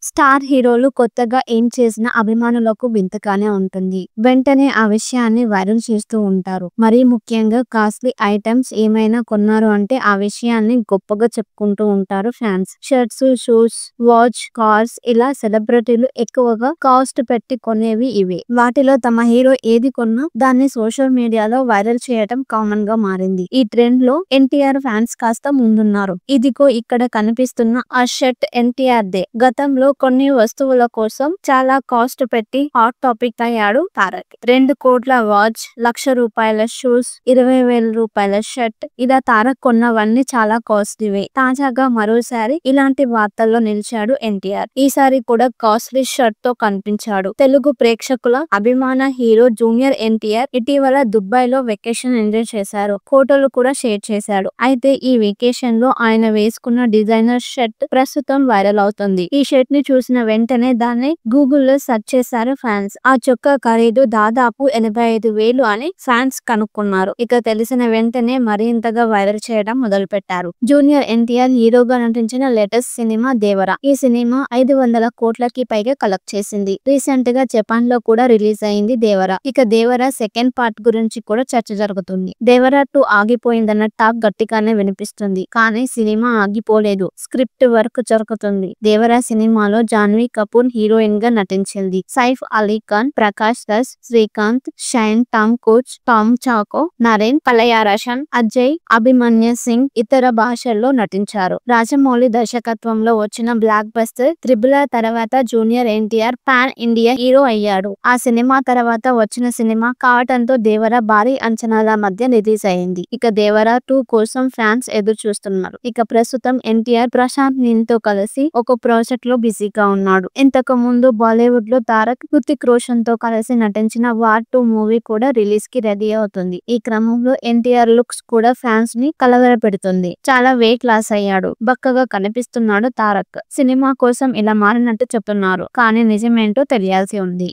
Star హీరోలు కొత్తగా ఏం చేసినా అభిమానులకు వింతగానే ఉంటుంది. వెంటనే ఆ విషయాన్ని వైరల్ చేస్తూ ఉంటారు. మరీ ముఖ్యంగా కాస్ట్లీ ఐటమ్స్ ఏమైనా కొన్నారు అంటే ఆ విషయాన్ని గొప్పగా చెప్పుకుంటూ ఉంటారు fans. Shirts, shoes, watch, cars ఇలా సెలబ్రిటీలు ఎక్కువగా కాస్ట్ పెట్టి కొనేవి ఇవే. వాటిలో తమ హీరో ఏది కొన్నా దాన్ని సోషల్ మీడియాలో వైరల్ చేయటం కామన్ గా మారింది. ఈ ట్రెండ్ లో ఎన్టీఆర్ ఫ్యాన్స్ కాస్త ముందున్నారు. ఇదిగో ఇక్కడ కనిపిస్తున్న ఆ షర్ట్ ఎన్టీఆర్ దే. గతంలో కొన్ని వస్తువుల కోసం చాలా కాస్ట్ పెట్టి హాట్ టాపిక్ అయ్యాడు తారక్. 2 కోట్ల వాచ్, ₹1,00,000 షూస్, 20,000 రూపాయల షర్ట్ ఇలా తారక్ కొన్నవన్నీ చాలా కాస్ట్లీవే. తాజాగా మరోసారి ఇలాంటి వార్తల్లో నిలిచాడు ఎన్టీఆర్. ఈసారి కూడా కాస్ట్లీ షర్ట్ తో కనిపించాడు. తెలుగు ప్రేక్షకుల అభిమాన హీరో జూనియర్ ఎన్టీఆర్ ఇటీవల దుబాయ్ లో వెకేషన్ ఎంజాయ్ చేశారు. ఫోటోలు కూడా షేర్ చేశాడు. అయితే ఈ వెకేషన్ లో ఆయన వేసుకున్న డిజైనర్ షర్ట్ ప్రస్తుతం వైరల్ అవుతుంది. ఈ షర్ట్ ని చూసిన వెంటనే దాన్ని గూగుల్లో సెర్చ్ చేశారు ఫ్యాన్స్. ఆ చొక్కా ఖరీదు దాదాపు 85,000 అని ఫ్యాన్స్ కనుక్కున్నారు. ఇక తెలిసిన వెంటనే మరింతగా వైరల్ చేయడం మొదలు పెట్టారు. జూనియర్ ఎన్టీఆర్ హీరోగా నటించిన లేటెస్ట్ సినిమా దేవర. ఈ సినిమా 500 కోట్లకి పైగా కలెక్ట్ చేసింది. రీసెంట్ గా జపాన్ లో కూడా రిలీజ్ అయింది దేవర. ఇక దేవర సెకండ్ పార్ట్ గురించి కూడా చర్చ జరుగుతుంది. దేవర 2 ఆగిపోయిందన్న టాక్ గట్టిగానే వినిపిస్తుంది. కానీ సినిమా ఆగిపోలేదు. స్క్రిప్ట్ వర్క్ జరుగుతుంది. దేవర సినిమాలో జాన్వీ కపూర్ హీరోయిన్ గా నటించింది. సైఫ్ అలీ ఖాన్, ప్రకాష్ రాజ్, శ్రీకాంత్, షైన్, టామ్ క్రూజ్, టామ్ చాకో, నరేన్, పలయారసన్, అజయ్, అభిమన్యు సింగ్ ఇతర భాషల్లో నటించారు. రాజమౌళి దర్శకత్వంలో వచ్చిన బ్లాక్ బస్టర్ త్రిబుల్ తర్వాత junior NTR pan India hero అయ్యాడు. ఆ సినిమా తర్వాత వచ్చిన సినిమా కావటంతో దేవర భారీ అంచనాల మధ్య రిలీజ్ అయింది. ఇక దేవర 2 కోసం ఫ్యాన్స్ ఎదురు చూస్తున్నారు. ఇక ప్రస్తుతం ఎన్టీఆర్ ప్రశాంత్ నీల్ తో కలిసి ఒక ప్రాజెక్ట్ లో బిజీగా ఉన్నాడు. ఇంతకు ముందు బాలీవుడ్ లో తారక్, హృతిక్ రోషన్ తో కలిసి నటించిన వార్ 2 మూవీ కూడా రిలీజ్ కి రెడీ అవుతుంది. ఈ క్రమంలో ఎన్టీఆర్ లుక్స్ కూడా ఫ్యాన్స్ ని కలవరపెడుతుంది. చాలా వెయిట్ లాస్ అయ్యాడు. బక్కగా కనిపిస్తున్నాడు తారక్. సినిమా కోసం ఇలా మారినట్టు చెప్తున్నారు. కానీ నిజమేంటో తెలియాల్సి ఉంది.